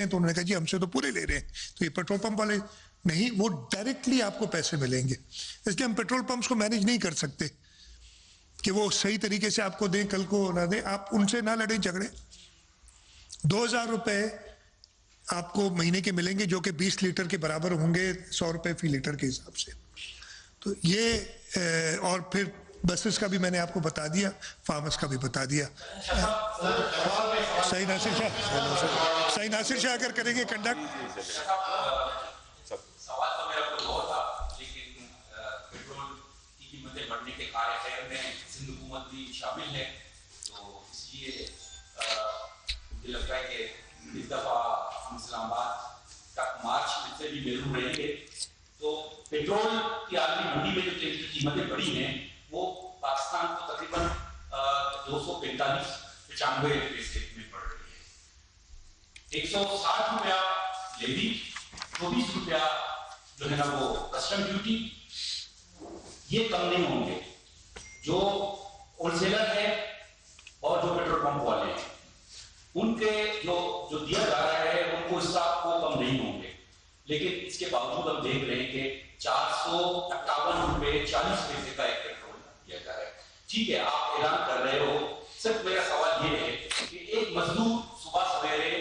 तो उन्होंने कहा जी हमसे तो पूरे ले रहे हैं, तो ये पेट्रोल पंप वाले नहीं, वो डायरेक्टली आपको पैसे मिलेंगे। इसलिए हम पेट्रोल पंप्स को मैनेज नहीं कर सकते कि वो सही तरीके से आपको दें, कल को ना दें। आप उनसे ना लड़ें झगड़े। 2000 रुपए आपको महीने के मिलेंगे जो कि 20 लीटर के बराबर होंगे, 100 रुपए फी लीटर के हिसाब से। तो ये और फिर बसेस का भी मैंने आपको बता दिया, फार्मर्स का भी बता दिया। सही नासिर शाह अगर करेंगे कंडक्ट। सवाल तो मेरा कोई और था, लेकिन पेट्रोल की कीमतें बढ़ने के कार्य में सिंध हुकूमत भी शामिल है, तो इसलिए मुझे लगता है कि इस दफा हम इस्लामाबाद तक मार्च से भी बेरू रहेंगे। तो पेट्रोल की आलमी मंडी में जो तेल की कीमतें बढ़ी हैं वो पाकिस्तान को तकरीबन 245-95 पैसे में पड़ रही है। 160 रुपया लेवी, 24 रुपया जो है ना वो कस्टम ड्यूटी, ये कम नहीं होंगे। जो होलसेलर है और जो पेट्रोल पंप वाले हैं उनके जो दिया जा रहा है उनको इसका वो कम नहीं होंगे। लेकिन इसके बावजूद हम देख रहे हैं कि 458 रुपए 40 पैसे का एक पेट्रोल दिया जा रहा है। ठीक है, आप ऐलान कर रहे हो, सिर्फ मेरा सवाल ये है कि एक मजदूर सुबह सवेरे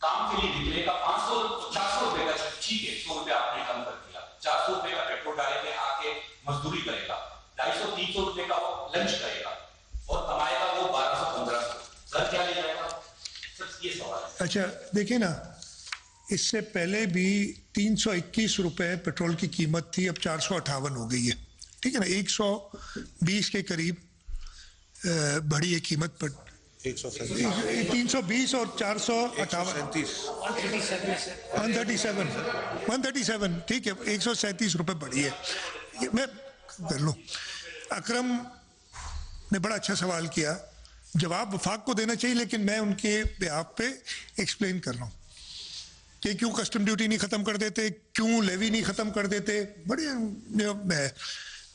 काम के लिए निकलेगा, 400 रुपए का, ठीक है 100 रुपए आपने कम कर दिया, 400 रुपए का पेट्रोल डालेंगे, आके मजदूरी करेगा, 250-300 रुपए का वो लंच करेगा और कमाएगा वो 1200-1500। घर क्या ले जाएगा? सिर्फ ये सवाल है। अच्छा देखिए ना, इससे पहले भी 321 रुपए पेट्रोल की कीमत थी, अब 458 हो गई है। ठीक है ना, 120 के करीब बढ़ी है कीमत पर। 320 और 458 137, ठीक है, 137 रुपए बढ़ी है। मैं कर लूँ, अकरम ने बड़ा अच्छा सवाल किया, जवाब वफाक को देना चाहिए, लेकिन मैं उनके बिहाफ पे एक्सप्लेन कर रहा हूँ कि क्यों कस्टम ड्यूटी नहीं खत्म कर देते, क्यों लेवी नहीं खत्म कर देते। बढ़िया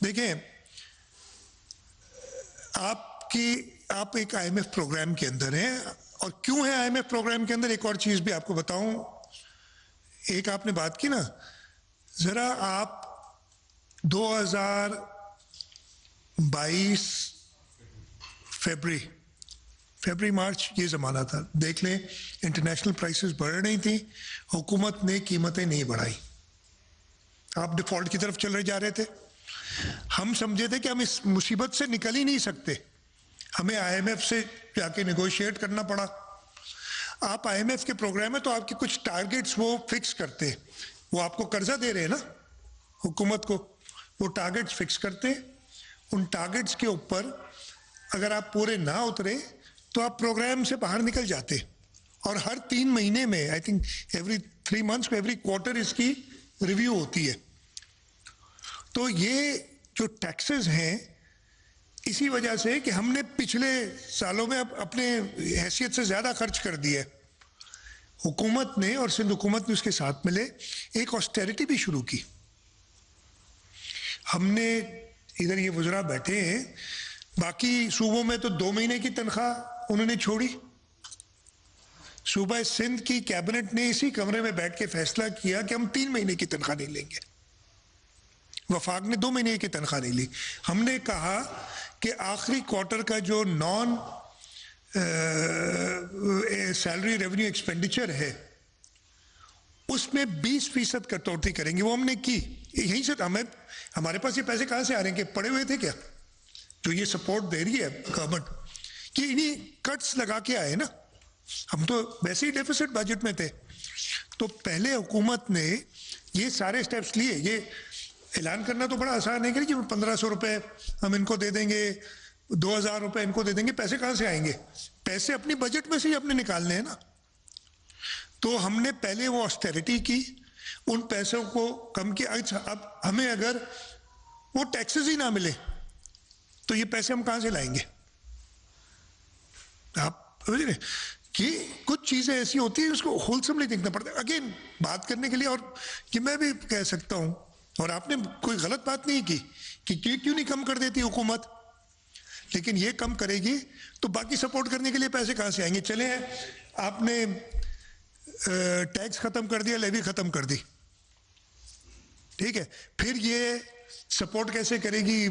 देखें, आप एक IMF प्रोग्राम के अंदर हैं, और क्यों है IMF प्रोग्राम के अंदर, एक और चीज भी आपको बताऊं। एक आपने बात की ना, जरा आप 2022 फरवरी मार्च ये ज़माना था, देख लें, इंटरनेशनल प्राइसेस बढ़ रही थी, हुकूमत ने कीमतें नहीं बढ़ाई, आप डिफॉल्ट की तरफ चले जा रहे थे। हम समझे थे कि हम इस मुसीबत से निकल ही नहीं सकते, हमें IMF से जाके नेगोशिएट करना पड़ा। आप IMF के प्रोग्राम में तो आपके कुछ टारगेट्स वो फिक्स करते, वो आपको कर्जा दे रहे हैं ना हुकूमत को, वो टारगेट्स फिक्स करते, उन टारगेट्स के ऊपर अगर आप पूरे ना उतरे तो आप प्रोग्राम से बाहर निकल जाते। और हर 3 महीने में, आई थिंक एवरी 3 मंथ्स में, एवरी क्वार्टर इसकी रिव्यू होती है। तो ये जो टैक्सेस हैं, इसी वजह से कि हमने पिछले सालों में अपने हैसियत से ज़्यादा खर्च कर दिया है। हुकूमत ने और सिंध हुकूमत ने उसके साथ मिले एक ऑस्टेरिटी भी शुरू की। हमने इधर ये वज़रा बैठे हैं, बाकी सूबों में तो 2 महीने की तनख्वाह उन्होंने छोड़ी। सूबा सिंध की कैबिनेट ने इसी कमरे में बैठ के फैसला किया कि हम 3 महीने की तनख्वाह नहीं लेंगे। वफाक ने 2 महीने की तनख्वाह नहीं ली। हमने कहा कि आखिरी क्वार्टर का जो नॉन सैलरी रेवेन्यू एक्सपेंडिचर है उसमें 20% कटौती करेंगे। वो हमने की। यहीं से हमारे पास ये पैसे कहाँ से आ रहे हैं? कि पड़े हुए थे क्या जो ये सपोर्ट दे रही है गवर्नमेंट, कि इन्हीं कट्स लगा के आए ना। हम तो वैसे ही डेफिसिट बजट में थे। तो पहले हुकूमत ने ये सारे स्टेप्स लिए। ये ऐलान करना तो बड़ा आसान है कि 1500 रुपए हम इनको दे देंगे, 2000 रुपए इनको दे देंगे। पैसे कहाँ से आएंगे? पैसे अपनी बजट में से ही अपने निकालने हैं ना। तो हमने पहले वो ऑस्टेरिटी की, उन पैसों को कम किया। अब हमें अगर वो टैक्सेस ही ना मिले तो ये पैसे हम कहाँ से लाएंगे? आप समझ रहे कि कुछ चीज़ें ऐसी होती हैं उसको होलसमली देखना पड़ता है। अगेन बात करने के लिए, और कि मैं भी कह सकता हूँ, और आपने कोई गलत बात नहीं की कि क्यों नहीं कम कर देती हुकूमत, लेकिन ये कम करेगी तो बाकी सपोर्ट करने के लिए पैसे कहाँ से आएंगे? चले आपने टैक्स खत्म कर दिया, लेवी खत्म कर दी, ठीक है। फिर ये सपोर्ट कैसे करेगी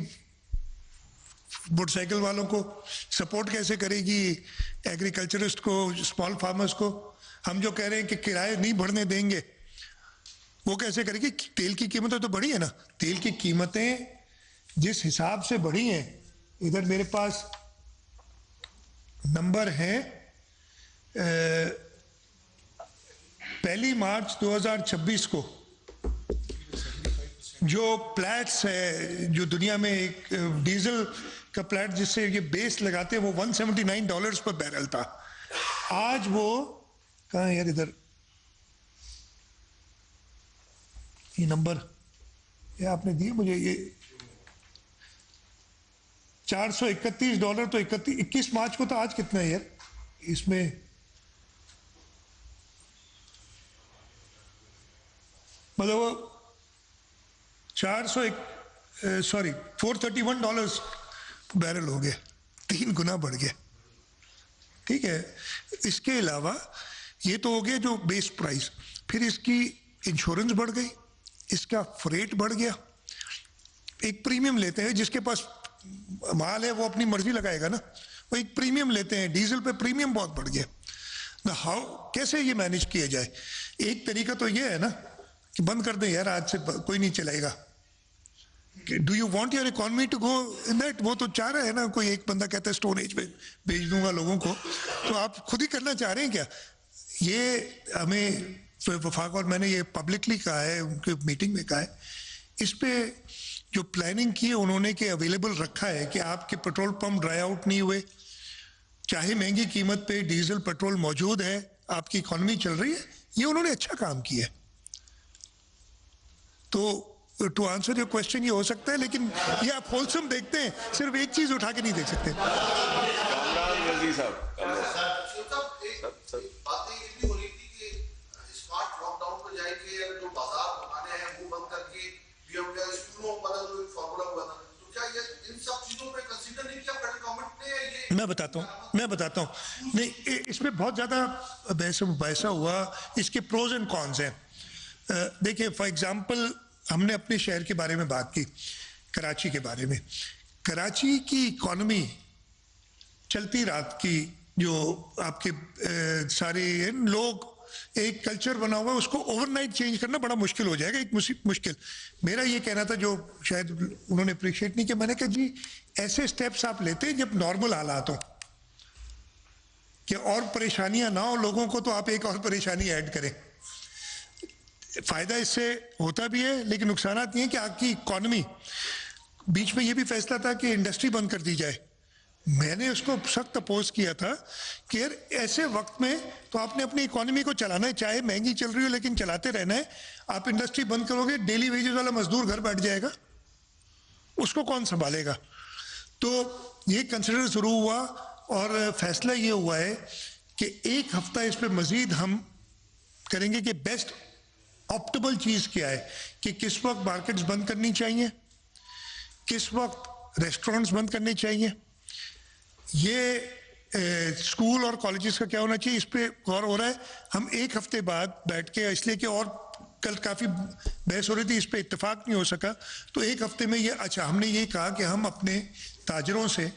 मोटरसाइकिल वालों को, सपोर्ट कैसे करेगी एग्रीकल्चरिस्ट को, स्मॉल फार्मर्स को। हम जो कह रहे हैं कि किराए नहीं बढ़ने देंगे, वो कैसे करेगी? तेल की कीमतें तो बढ़ी है ना, तेल की कीमतें जिस हिसाब से बढ़ी हैं, इधर मेरे पास नंबर है, 1 मार्च 2026 को जो प्लैट्स है, जो दुनिया में एक डीजल का प्लैट जिससे ये बेस लगाते हैं, वो $179 पर बैरल था। आज वो कहाँ है यार, इधर ये नंबर ये आपने दिए मुझे, ये $431 तो 21 मार्च को था। आज कितना है यार इसमें? मतलब वो $431 बैरल हो गया, 3 गुना बढ़ गया, ठीक है। इसके अलावा ये तो हो गया जो बेस प्राइस, फिर इसकी इंश्योरेंस बढ़ गई, इसका फ्रेट बढ़ गया। एक प्रीमियम लेते हैं, जिसके पास माल है वो अपनी मर्जी लगाएगा ना, वो एक प्रीमियम लेते हैं, डीजल पे प्रीमियम बहुत बढ़ गया ना। हाउ, कैसे ये मैनेज किया जाए? एक तरीका तो ये है ना कि बंद कर दें यार, आज से कोई नहीं चलाएगा। Do you want your economy to go in that? वो तो चाह रहा है ना, कोई एक बंदा कहता है स्टोन एज में भेज दूंगा लोगों को, तो आप खुद ही करना चाह रहे हैं क्या? ये हमें वफाक और मैंने ये पब्लिकली कहा है, उनके मीटिंग में कहा है, इस पे जो प्लानिंग की है उन्होंने के अवेलेबल रखा है कि आपके पेट्रोल पंप ड्राई आउट नहीं हुए, चाहे महंगी कीमत पे डीजल पेट्रोल मौजूद है, आपकी इकोनॉमी चल रही है। ये उन्होंने अच्छा काम किया है। तो टू आंसर योर क्वेश्चन ये हो सकता है, लेकिन ये आप होलसम देखते हैं, सिर्फ एक चीज उठा के नहीं देख सकते। मैं बताता हूँ नहीं, इसमें बहुत ज़्यादा बहसा हुआ, इसके प्रोज एंड कॉन्स हैं। देखिए फॉर एग्जांपल, हमने अपने शहर के बारे में बात की, कराची के बारे में। कराची की इकॉनमी चलती रात की, जो आपके सारे लोग, एक कल्चर बना हुआ है, उसको ओवरनाइट चेंज करना बड़ा मुश्किल हो जाएगा। एक मुश्किल मेरा ये कहना था, जो शायद उन्होंने अप्रिशिएट नहीं किया, मैंने कहा जी ऐसे स्टेप्स आप लेते हैं जब नॉर्मल हालात हो, कि और परेशानियां ना हो लोगों को, तो आप एक और परेशानी ऐड करें। फायदा इससे होता भी है, लेकिन नुकसान ये है कि आपकी इकॉनमी, बीच में ये भी फैसला था कि इंडस्ट्री बंद कर दी जाए। मैंने उसको सख्त अपोज किया था कि यार ऐसे वक्त में तो आपने अपनी इकोनॉमी को चलाना है, चाहे महंगी चल रही हो लेकिन चलाते रहना है। आप इंडस्ट्री बंद करोगे, डेली वेजेस वाला मजदूर घर बैठ जाएगा, उसको कौन संभालेगा? तो ये कंसिडर शुरू हुआ और फैसला ये हुआ है कि एक हफ्ता इस पर मजीद हम करेंगे कि बेस्ट ऑप्टिमल चीज़ क्या है, कि किस वक्त मार्केट्स बंद करनी चाहिए, किस वक्त रेस्टोरेंट्स बंद करने चाहिए, ये स्कूल और कॉलेजेस का क्या होना चाहिए, इस पे गौर हो रहा है। हम एक हफ्ते बाद बैठ के, इसलिए कि और कल काफ़ी बहस हो रही थी, इस पे इत्तेफाक नहीं हो सका, तो एक हफ्ते में ये, अच्छा हमने ये कहा कि हम अपने ताजरों से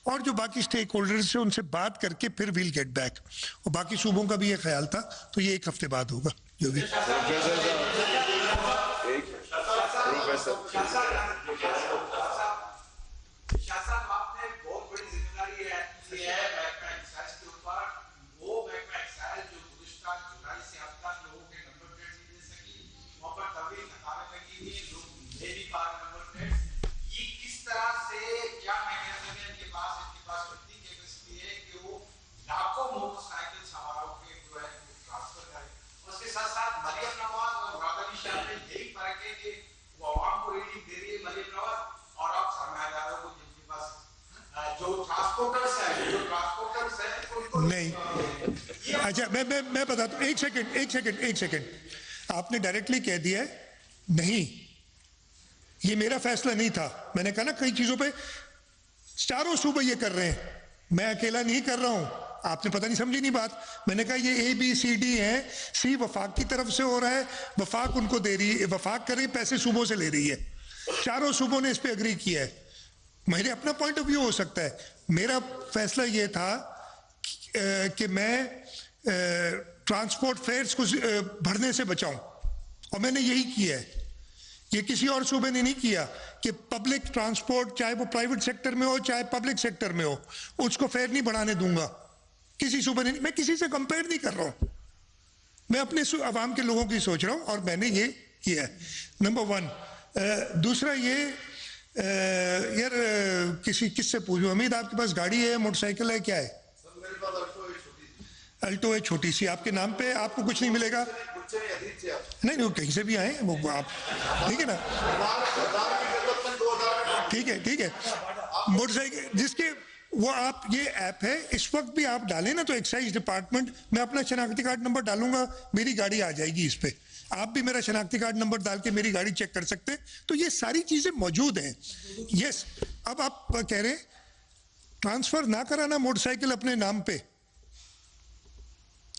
और जो बाकी स्टेक होल्डर्स से उनसे बात करके फिर विल गेट बैक, और बाकी सूबों का भी ये ख्याल था, तो ये एक हफ्ते बाद होगा जो भी। नहीं, अच्छा मैं बताता हूँ, एक सेकंड, आपने डायरेक्टली कह दिया है नहीं, ये मेरा फैसला नहीं था। मैंने कहा ना कई चीजों पे चारों सूबे ये कर रहे हैं, मैं अकेला नहीं कर रहा हूं, आपने पता नहीं समझी नहीं बात। मैंने कहा ये ABCD है, C वफाक की तरफ से हो रहा है, वफाक उनको दे रही है, वफाक कर रही है, पैसे सूबों से ले रही है, चारों सूबों ने इस पे एग्री किया है। मेरे अपना पॉइंट ऑफ व्यू हो सकता है, मेरा फैसला ये था कि मैं ट्रांसपोर्ट फेयर्स को बढ़ने से बचाऊं, और मैंने यही किया है। ये किसी और सूबे ने नहीं किया कि पब्लिक ट्रांसपोर्ट, चाहे वो प्राइवेट सेक्टर में हो चाहे पब्लिक सेक्टर में हो, उसको फेयर नहीं बढ़ाने दूंगा। किसी सूबे ने, मैं किसी से कंपेयर नहीं कर रहा हूं, मैं अपने अवाम के लोगों की सोच रहा हूं, और मैंने ये किया है, नंबर 1। दूसरा ये यार किससे पूछूं, अमीद आपके पास गाड़ी है, मोटरसाइकिल है, क्या है? अल्टो है छोटी सी, आपके नाम पे, आपको कुछ नहीं मिलेगा। नहीं वो कहीं से भी आए वो आप, ठीक है ना, ठीक है। मोटरसाइकिल जिसके वो, आप ये ऐप है इस वक्त भी आप डालें ना तो एक्साइज डिपार्टमेंट, मैं अपना शनाख्ती कार्ड नंबर डालूंगा, मेरी गाड़ी आ जाएगी इस पे, आप भी मेरा शनाख्ती कार्ड नंबर डाल के मेरी गाड़ी चेक कर सकते हैं। तो ये सारी चीजें मौजूद हैं। यस, अब आप कह रहे ट्रांसफर ना कराना मोटरसाइकिल अपने नाम पे,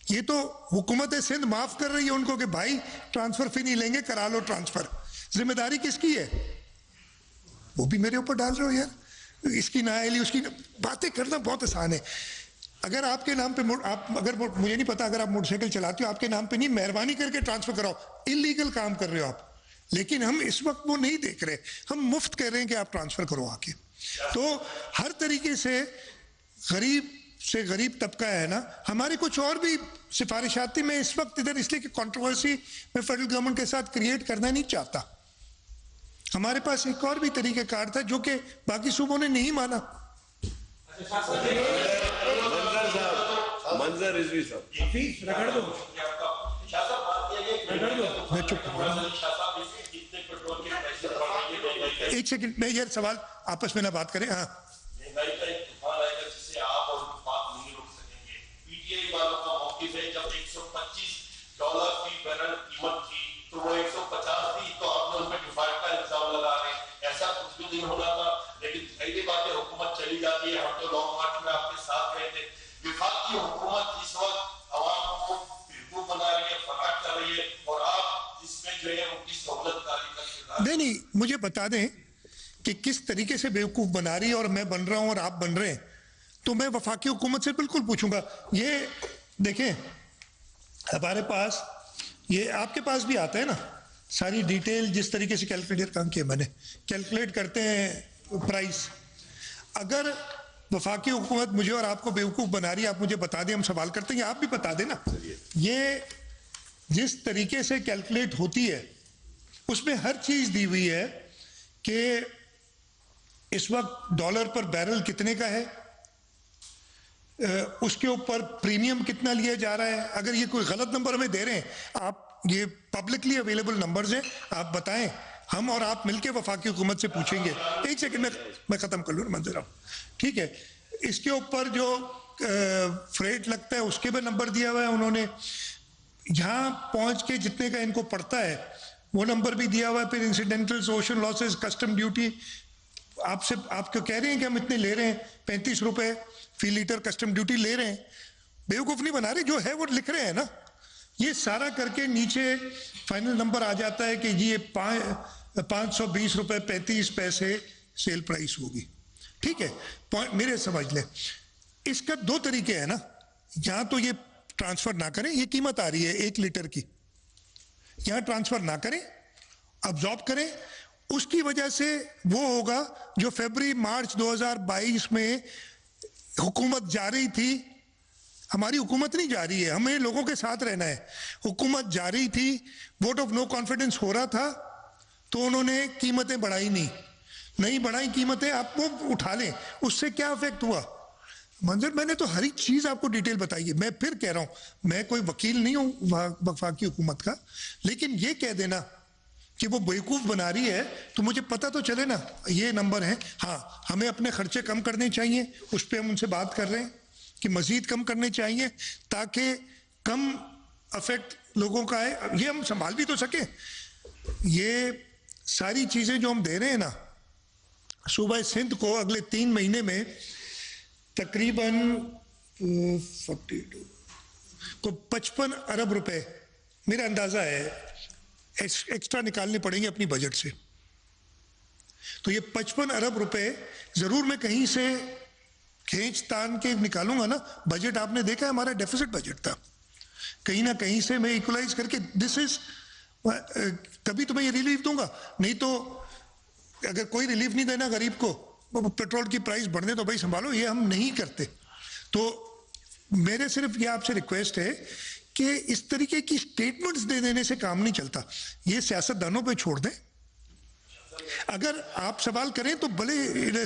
ये तो हुकूमत सिंध माफ कर रही है उनको कि भाई ट्रांसफर फी नहीं लेंगे, करा लो ट्रांसफर। जिम्मेदारी किसकी है? वो भी मेरे ऊपर डाल रहे हो यार, इसकी नाअहली उसकी बातें करना बहुत आसान है। अगर आपके नाम पे अगर मुझे नहीं पता, अगर आप मोटरसाइकिल चलाते हो आपके नाम पे नहीं, मेहरबानी करके ट्रांसफर कराओ, इलीगल काम कर रहे हो आप। लेकिन हम इस वक्त वो नहीं देख रहे, हम मुफ्त कह रहे हैं कि आप ट्रांसफर करो आके। तो हर तरीके से गरीब तबका है ना, हमारी कुछ और भी सिफारिशात थी, मैं इस वक्त इधर इसलिए कि कंट्रोवर्सी मैं फेडरल गवर्नमेंट के साथ क्रिएट करना नहीं चाहता। हमारे पास एक और भी तरीक़ेकार था जो कि बाकी सूबों ने नहीं माना। मंजर रिजवी साहब, मैं चुप, एक सेकंड, मैं ये सवाल आपस में ना बात करें। हाँ, जब $125 फी बैरल कीमत थी तो वो 150 थी, तो आपने उन पे डिफॉल्ट का इल्जाम लगा रहे हैं, ऐसा कुछ भी नहीं होना था। लेकिन पहली बात है, हुकूमत चली जाती है, हम तो लॉन्ग मार्च में आपके साथ गए थे। विफाक की हुकूमत इस वक्त आवाम को बेवकूफ बना रही है, फरार कर रही है, और आप इसमें जो है उनकी सहूलतकारी का शिकार। नहीं, मुझे बता दें कि किस तरीके से बेवकूफ बना रही है और मैं बन रहा हूं और आप बन रहे हैं, तो मैं वफाकी हुकूमत से बिल्कुल पूछूंगा। ये देखें, हमारे पास ये आपके पास भी आता है ना सारी डिटेल, जिस तरीके से कैलकुलेटर काम किया मैंने, कैलकुलेट करते हैं प्राइस। अगर वफाकी हुकूमत मुझे और आपको बेवकूफ़ बना रही है, आप मुझे बता दें, हम सवाल करते हैं, आप भी बता देना। ये जिस तरीके से कैलकुलेट होती है उसमें हर चीज़ दी हुई है कि इस वक्त डॉलर पर बैरल कितने का है, उसके ऊपर प्रीमियम कितना लिया जा रहा है। अगर ये कोई गलत नंबर हमें दे रहे हैं, आप ये पब्लिकली अवेलेबल नंबर्स हैं, आप बताएं, हम और आप मिलके वफाकी हुकूमत से पूछेंगे। एक सेकंड में मैं ख़त्म कर लूँ मंजर, ठीक है। इसके ऊपर जो फ्रेट लगता है उसके भी नंबर दिया हुआ है उन्होंने, यहाँ पहुँच के जितने का इनको पड़ता है वो नंबर भी दिया हुआ है। फिर इंसिडेंटल्स, ओशन लॉसेस, कस्टम ड्यूटी, आपसे आपको कह रहे हैं कि हम इतने ले रहे हैं, 35 रुपए फी लीटर कस्टम ड्यूटी ले रहे हैं। बेवकूफ़ नहीं बना रहे, जो है वो लिख रहे हैं ना। ये सारा करके नीचे फाइनल नंबर आ जाता है कि ये 520 रुपए 35 पैसे सेल प्राइस होगी, ठीक है। मेरे समझ लें, इसका दो तरीके हैं ना, यहाँ तो ये ट्रांसफ़र ना करें, ये कीमत आ रही है 1 लीटर की, यहाँ ट्रांसफ़र ना करें, अब्जॉर्ब करें, उसकी वजह से वो होगा जो फरवरी मार्च 2022 में हुकूमत जा रही थी। हमारी हुकूमत नहीं जा रही है, हमें लोगों के साथ रहना है। हुकूमत जा रही थी, वोट ऑफ नो कॉन्फिडेंस हो रहा था, तो उन्होंने कीमतें बढ़ाई नहीं बढ़ाई कीमतें, आप वो उठा लें। उससे क्या इफेक्ट हुआ मंजर, मैंने तो हर एक चीज़ आपको डिटेल बताई है। मैं फिर कह रहा हूँ, मैं कोई वकील नहीं हूँ वफाकी हुकूमत का, लेकिन ये कह देना कि वो बेवकूफ़ बना रही है तो मुझे पता तो चले ना ये नंबर है। हाँ, हमें अपने खर्चे कम करने चाहिए, उस पर हम उनसे बात कर रहे हैं कि मज़ीद कम करने चाहिए ताकि कम अफेक्ट लोगों का है, ये हम संभाल भी तो सकें। ये सारी चीज़ें जो हम दे रहे हैं ना, सूबा सिंध को अगले 3 महीने में तकरीबन 42 को 55 अरब रुपए मेरा अंदाजा है एक्स्ट्रा निकालने पड़ेंगे अपनी बजट से। तो ये 55 अरब रुपए जरूर मैं कहीं से खींच तान के निकालूंगा ना। बजट आपने देखा है हमारा डेफिसिट बजट था, कहीं ना कहीं से मैं इक्वलाइज करके दिस इज तभी तो मैं ये रिलीफ दूंगा। नहीं तो अगर कोई रिलीफ नहीं देना गरीब को, पेट्रोल की प्राइस बढ़ने तो भाई संभालो, ये हम नहीं करते। तो मेरे सिर्फ ये आपसे रिक्वेस्ट है कि इस तरीके की स्टेटमेंट्स दे देने से काम नहीं चलता, ये सियासतदानों पे छोड़ दें। अगर आप सवाल करें तो भले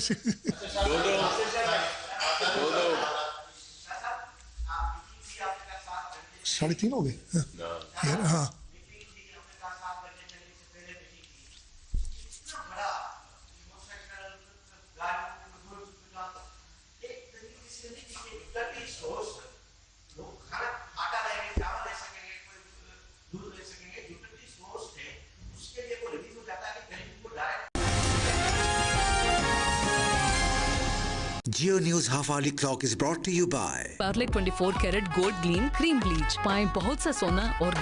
साढ़े 3 हो गए। हाँ Geo News Half Hourly Clock is brought to you by Parle 24 carat gold gleam cream bleach, पाएं बहुत सा सोना और